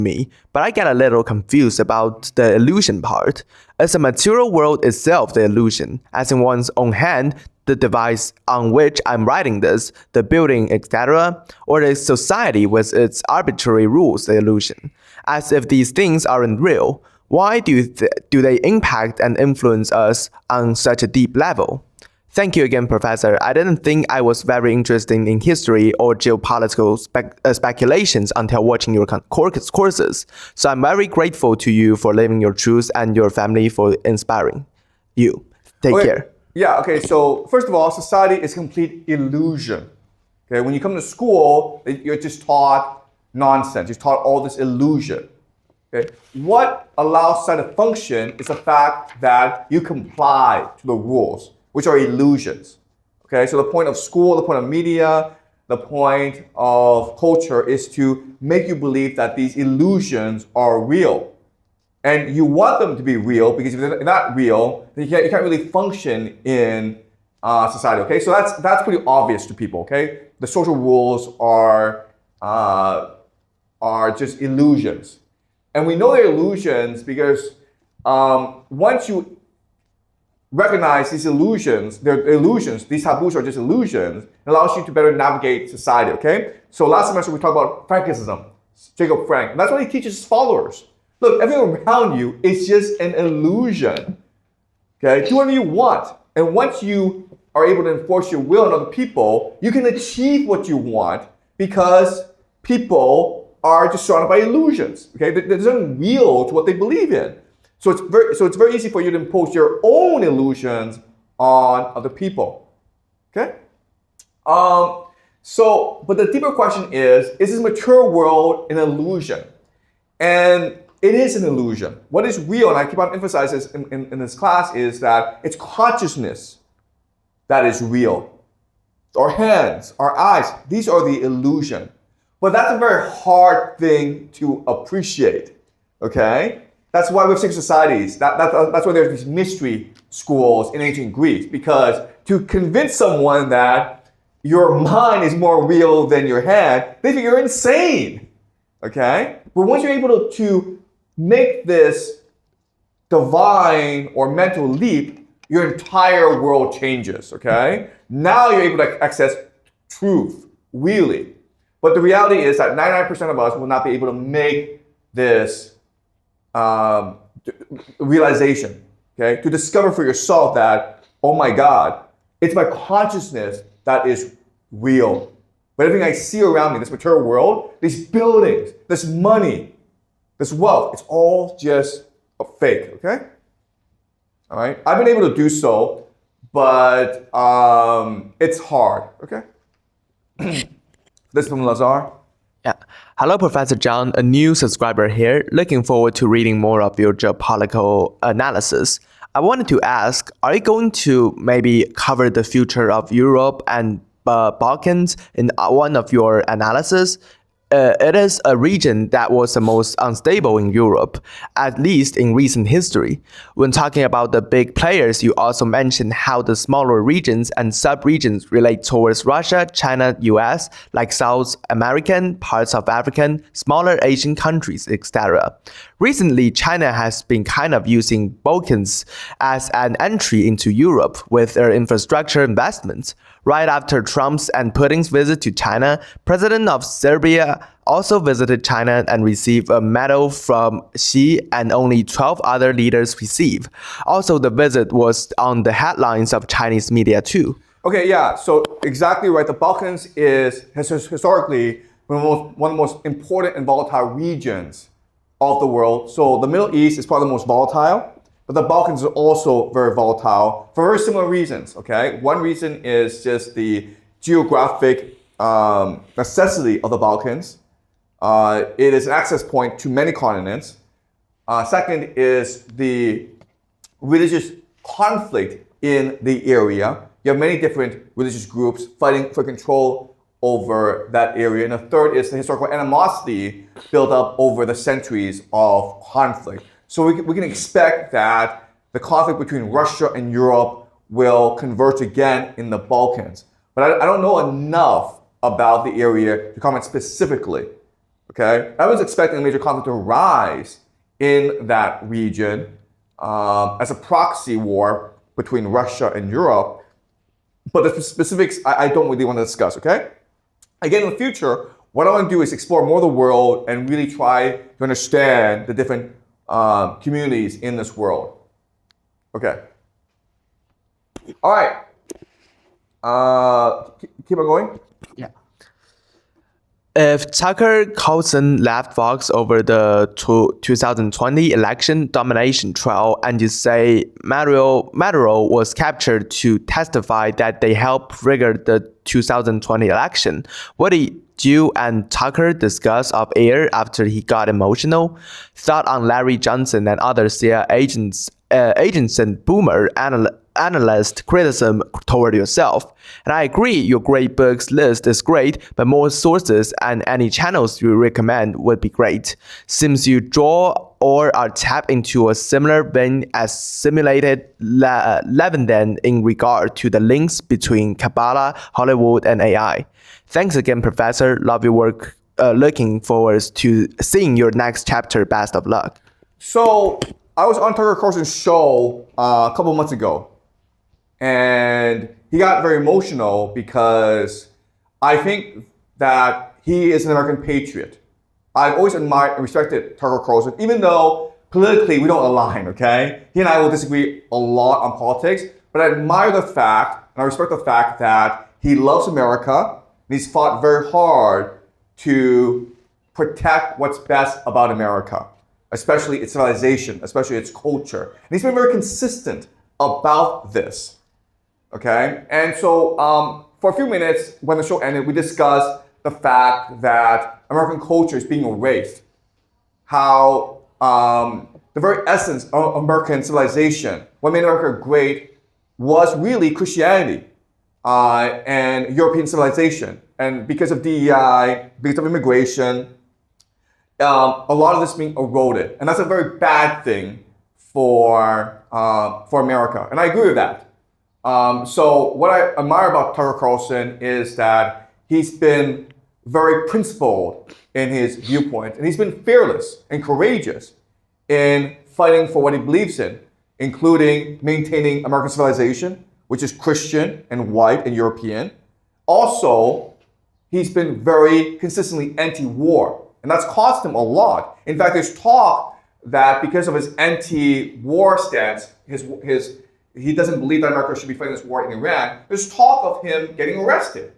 me, but I get a little confused about the illusion part. Is the material world itself the illusion, as in one's own hand, the device on which I'm writing this, the building, etc., or is society with its arbitrary rules the illusion? As if these things aren't real, why do they impact and influence us on such a deep level? Thank you again, Professor. I didn't think I was very interested in history or geopolitical speculations until watching your courses. So I'm very grateful to you for living your truth and your family for inspiring you. Take care. Yeah, okay, so first of all, society is complete illusion. Okay, when you come to school, you're just taught nonsense. You're taught all this illusion. Okay, what allows society to function is the fact that you comply to the rules, which are illusions. Okay, so the point of school, the point of media, the point of culture is to make you believe that these illusions are real. And you want them to be real because if they're not real, then you can't really function in society. Okay, so that's pretty obvious to people. Okay, the social rules are just illusions, and we know they're illusions because once you recognize these illusions, they're illusions. These taboos are just illusions. It allows you to better navigate society. Okay, so last semester we talked about Frankicism, Jacob Frank, and that's what he teaches his followers. Look, everything around you is just an illusion. Okay, do whatever you want. And once you are able to enforce your will on other people, you can achieve what you want because people are just surrounded by illusions. Okay, there's nothing real to what they believe in. So it's very easy for you to impose your own illusions on other people. Okay? But the deeper question is this material world an illusion? And it is an illusion. What is real, and I keep on emphasizing this in this class, is that it's consciousness that is real. Our hands, our eyes, these are the illusion. But that's a very hard thing to appreciate, okay? That's why we have secret societies. That's why there's these mystery schools in ancient Greece, because to convince someone that your mind is more real than your hand, they think you're insane, okay? But once you're able to make this divine or mental leap, your entire world changes, okay? Now you're able to access truth, really. But the reality is that 99% of us will not be able to make this realization, okay? To discover for yourself that, oh my God, it's my consciousness that is real. But everything I see around me, this material world, these buildings, this money, this wealth, it's all just a fake, okay? All right, I've been able to do so, but it's hard, okay? This is from Lazar. Yeah. Hello, Professor Zhang, a new subscriber here. Looking forward to reading more of your geopolitical analysis. I wanted to ask, are you going to maybe cover the future of Europe and Balkans in one of your analysis? It is a region that was the most unstable in Europe, at least in recent history. When talking about the big players, you also mentioned how the smaller regions and sub-regions relate towards Russia, China, US, like South American, parts of African, smaller Asian countries, etc. Recently, China has been kind of using Balkans as an entry into Europe with their infrastructure investments. Right after Trump's and Putin's visit to China, President of Serbia also visited China and received a medal from Xi, and only 12 other leaders received. Also, the visit was on the headlines of Chinese media too. Okay, yeah, so exactly right. The Balkans has historically been one of the most important and volatile regions of the world. So the Middle East is probably the most volatile. But the Balkans are also very volatile for very similar reasons, okay? One reason is just the geographic necessity of the Balkans. It is an access point to many continents. Second is the religious conflict in the area. You have many different religious groups fighting for control over that area. And the third is the historical animosity built up over the centuries of conflict. So we can expect that the conflict between Russia and Europe will converge again in the Balkans. But I don't know enough about the area to comment specifically. Okay, I was expecting a major conflict to rise in that region as a proxy war between Russia and Europe. But the specifics, I don't really want to discuss, okay? Again, in the future, what I want to do is explore more of the world and really try to understand the different communities in this world. Okay. All right. Keep on going. Yeah. If Tucker Carlson left Fox over the 2020 election domination trial and you say Maduro was captured to testify that they helped rig the 2020 election, what did you and Tucker discuss off air after he got emotional? Thought on Larry Johnson and other CIA agents and boomer analyst criticism toward yourself. And I agree, your great books list is great, but more sources and any channels you recommend would be great. Seems you draw or are tapped into a similar vein as simulated Leviathan in regard to the links between Kabbalah, Hollywood, and AI. Thanks again, Professor. Love your work. Looking forward to seeing your next chapter. Best of luck. So I was on Tucker Carlson's show a couple months ago, and he got very emotional because I think that he is an American patriot. I've always admired and respected Tucker Carlson, even though politically we don't align, okay? He and I will disagree a lot on politics, but I admire the fact, and I respect the fact that he loves America, and he's fought very hard to protect what's best about America, especially its civilization, especially its culture. And he's been very consistent about this, okay? And so for a few minutes, when the show ended, we discussed the fact that American culture is being erased, how the very essence of American civilization, what made America great, was really Christianity and European civilization. And because of DEI, because of immigration, a lot of this being eroded. And that's a very bad thing for America. And I agree with that. So what I admire about Tucker Carlson is that he's been very principled in his viewpoint, and he's been fearless and courageous in fighting for what he believes in, including maintaining American civilization, which is Christian and white and European. Also, he's been very consistently anti-war, and that's cost him a lot. In fact, there's talk that because of his anti-war stance, he doesn't believe that America should be fighting this war in Iran, there's talk of him getting arrested.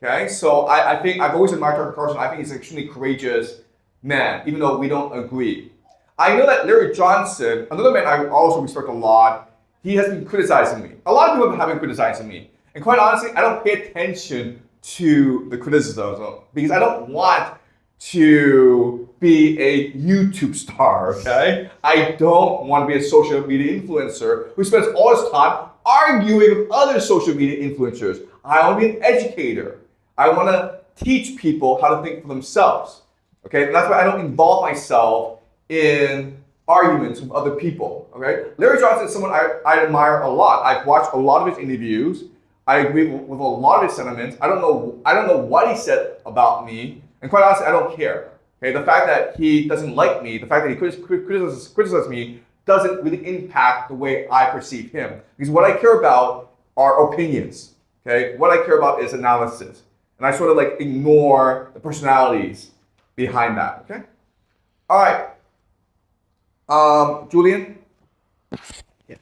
Okay, so I think I've always admired Tucker Carlson. I think he's an extremely courageous man, even though we don't agree. I know that Larry Johnson, another man I also respect a lot, he has been criticizing me. A lot of people have been criticizing me. And quite honestly, I don't pay attention to the criticism because I don't want to be a YouTube star, okay? I don't want to be a social media influencer who spends all his time arguing with other social media influencers. I want to be an educator. I want to teach people how to think for themselves, okay? And that's why I don't involve myself in arguments with other people, okay? Larry Johnson is someone I admire a lot. I've watched a lot of his interviews. I agree with a lot of his sentiments. I don't know what he said about me, and quite honestly, I don't care. Okay, the fact that he doesn't like me, the fact that he criticizes me, doesn't really impact the way I perceive him. Because what I care about are opinions. Okay, what I care about is analysis, and I sort of like ignore the personalities behind that. Okay, all right, Julian. Yeah.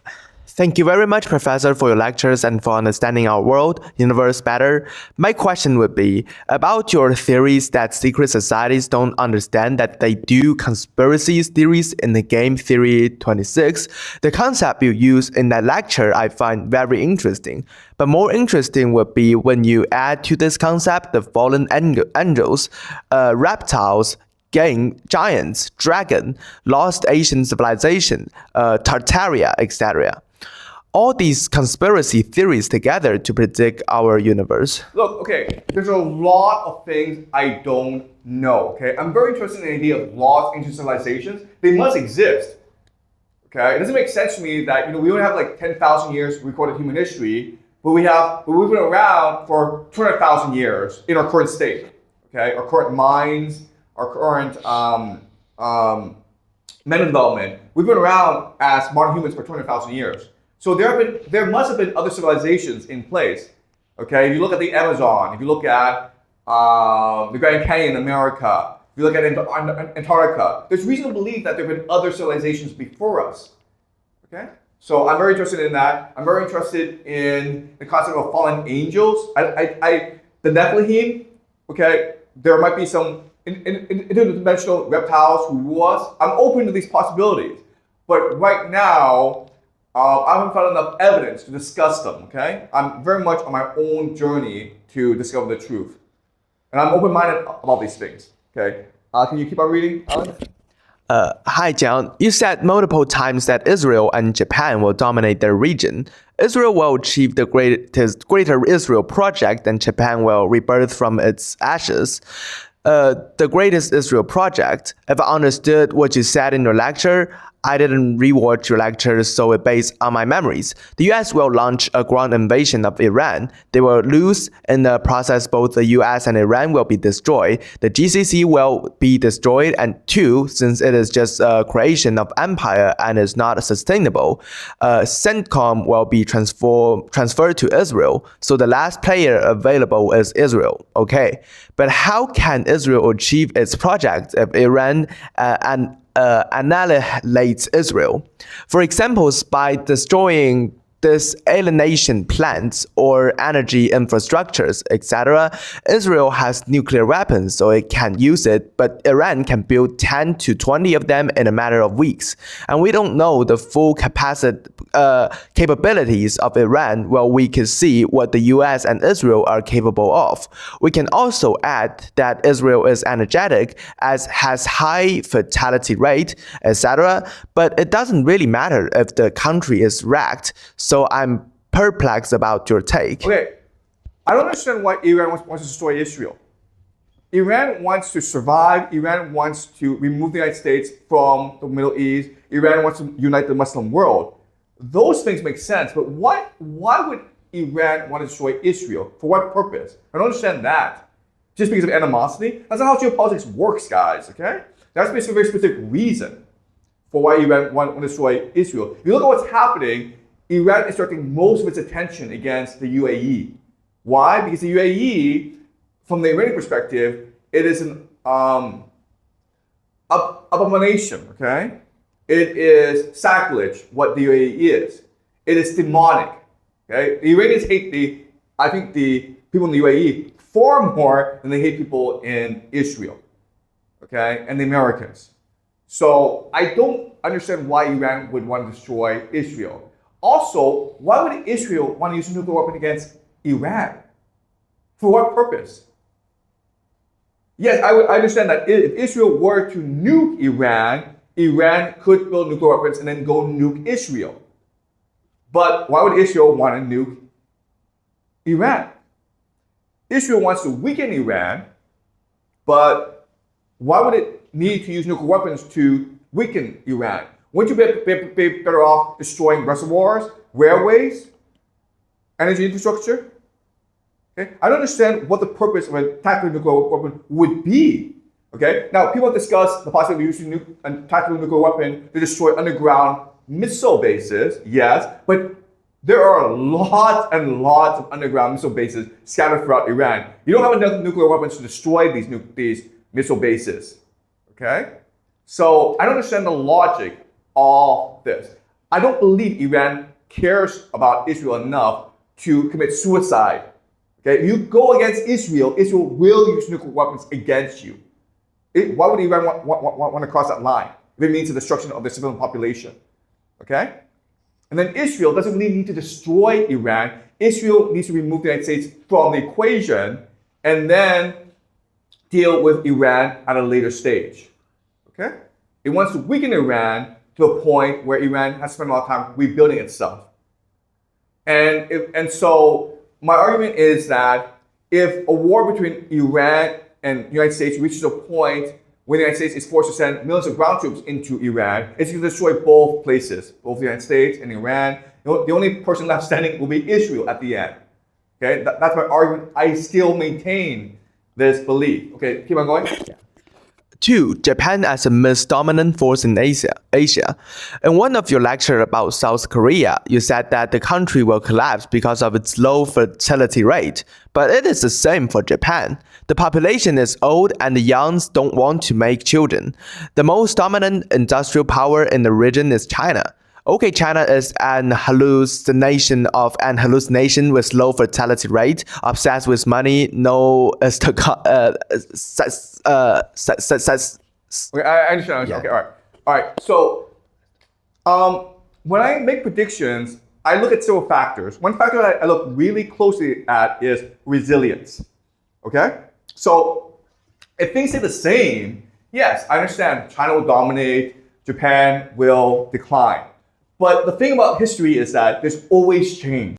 Thank you very much, Professor, for your lectures and for understanding our world, universe better. My question would be about your theories that secret societies don't understand that they do conspiracy theories in the game theory 26. The concept you use in that lecture I find very interesting. But more interesting would be when you add to this concept the fallen angels, reptiles, giants, dragon, lost Asian civilization, Tartaria, etc. All these conspiracy theories together to predict our universe. Look, okay, there's a lot of things I don't know, okay? I'm very interested in the idea of lost ancient civilizations. They must exist, okay? It doesn't make sense to me that, we only have like 10,000 years recorded human history, but we've been around for 200,000 years in our current state, okay? Our current minds, our current men of development, we've been around as modern humans for 200,000 years. So there must have been other civilizations in place. Okay, if you look at the Amazon, if you look at the Grand Canyon in America, if you look at Antarctica, there's reason to believe that there have been other civilizations before us. Okay, so I'm very interested in that. I'm very interested in the concept of fallen angels. The Nephilim. Okay, there might be some interdimensional reptiles who rule us. I'm open to these possibilities, but right now, I haven't found enough evidence to discuss them, okay? I'm very much on my own journey to discover the truth. And I'm open-minded about these things, okay? Can you keep on reading, Alan? Hi, Jiang. You said multiple times that Israel and Japan will dominate their region. Israel will achieve the Greater Israel Project, and Japan will rebirth from its ashes. The Greatest Israel Project, if I understood what you said in your lecture, I didn't rewatch your lectures, so it's based on my memories. The US will launch a ground invasion of Iran. They will lose. In the process, both the US and Iran will be destroyed. The GCC will be destroyed. And two, since it is just a creation of empire and is not sustainable, CENTCOM will be transferred to Israel. So the last player available is Israel. Okay, but how can Israel achieve its project if Iran annihilates Israel? For example, by destroying alienation plants or energy infrastructures, etc. Israel has nuclear weapons, so it can use it, but Iran can build 10 to 20 of them in a matter of weeks. And we don't know the full capabilities of Iran. Well, we can see what the US and Israel are capable of. We can also add that Israel is energetic, has high fertility rate, etc. But it doesn't really matter if the country is wrecked. So I'm perplexed about your take. Okay, I don't understand why Iran wants to destroy Israel. Iran wants to survive. Iran wants to remove the United States from the Middle East. Iran wants to unite the Muslim world. Those things make sense, but why would Iran want to destroy Israel? For what purpose? I don't understand that. Just because of animosity? That's not how geopolitics works, guys, okay? That's a very specific reason for why Iran want to destroy Israel. If you look at what's happening, Iran is directing most of its attention against the UAE. Why? Because the UAE, from the Iranian perspective, it is an abomination, okay? It is sacrilege, what the UAE is. It is demonic, okay? The Iranians hate the people in the UAE far more than they hate people in Israel, okay? And the Americans. So I don't understand why Iran would want to destroy Israel. Also, why would Israel want to use a nuclear weapon against Iran? For what purpose? Yes, I understand that if Israel were to nuke Iran, Iran could build nuclear weapons and then go nuke Israel. But why would Israel want to nuke Iran? Israel wants to weaken Iran, but why would it need to use nuclear weapons to weaken Iran? Wouldn't you be better off destroying reservoirs, railways, energy infrastructure? Okay? I don't understand what the purpose of a tactical nuclear weapon would be. Okay? Now, people have discussed the possibility of using a tactical nuclear weapon to destroy underground missile bases. Yes, but there are lots and lots of underground missile bases scattered throughout Iran. You don't have enough nuclear weapons to destroy these missile bases. Okay? So I don't understand the logic of this. I don't believe Iran cares about Israel enough to commit suicide. Okay? If you go against Israel, Israel will use nuclear weapons against you. Why would Iran want to cross that line if it means the destruction of the civilian population? Okay? And then Israel doesn't really need to destroy Iran. Israel needs to remove the United States from the equation and then deal with Iran at a later stage. Okay? It wants to weaken Iran to a point where Iran has spent a lot of time rebuilding itself. And so my argument is that if a war between Iran and the United States reaches a point where the United States is forced to send millions of ground troops into Iran, it's going to destroy both places, both the United States and Iran. The only person left standing will be Israel at the end. Okay, that's my argument. I still maintain this belief. Okay, keep on going. Yeah. 2. Japan as a most dominant force in Asia. In one of your lectures about South Korea, you said that the country will collapse because of its low fertility rate. But it is the same for Japan. The population is old and the youngs don't want to make children. The most dominant industrial power in the region is China. Okay, China is an hallucination with low fertility rate, obsessed with money, no Okay, I understand. Yeah. Okay, all right. So, when I make predictions, I look at several factors. One factor that I look really closely at is resilience. Okay, so if things stay the same, yes, I understand China will dominate, Japan will decline. But the thing about history is that there's always change.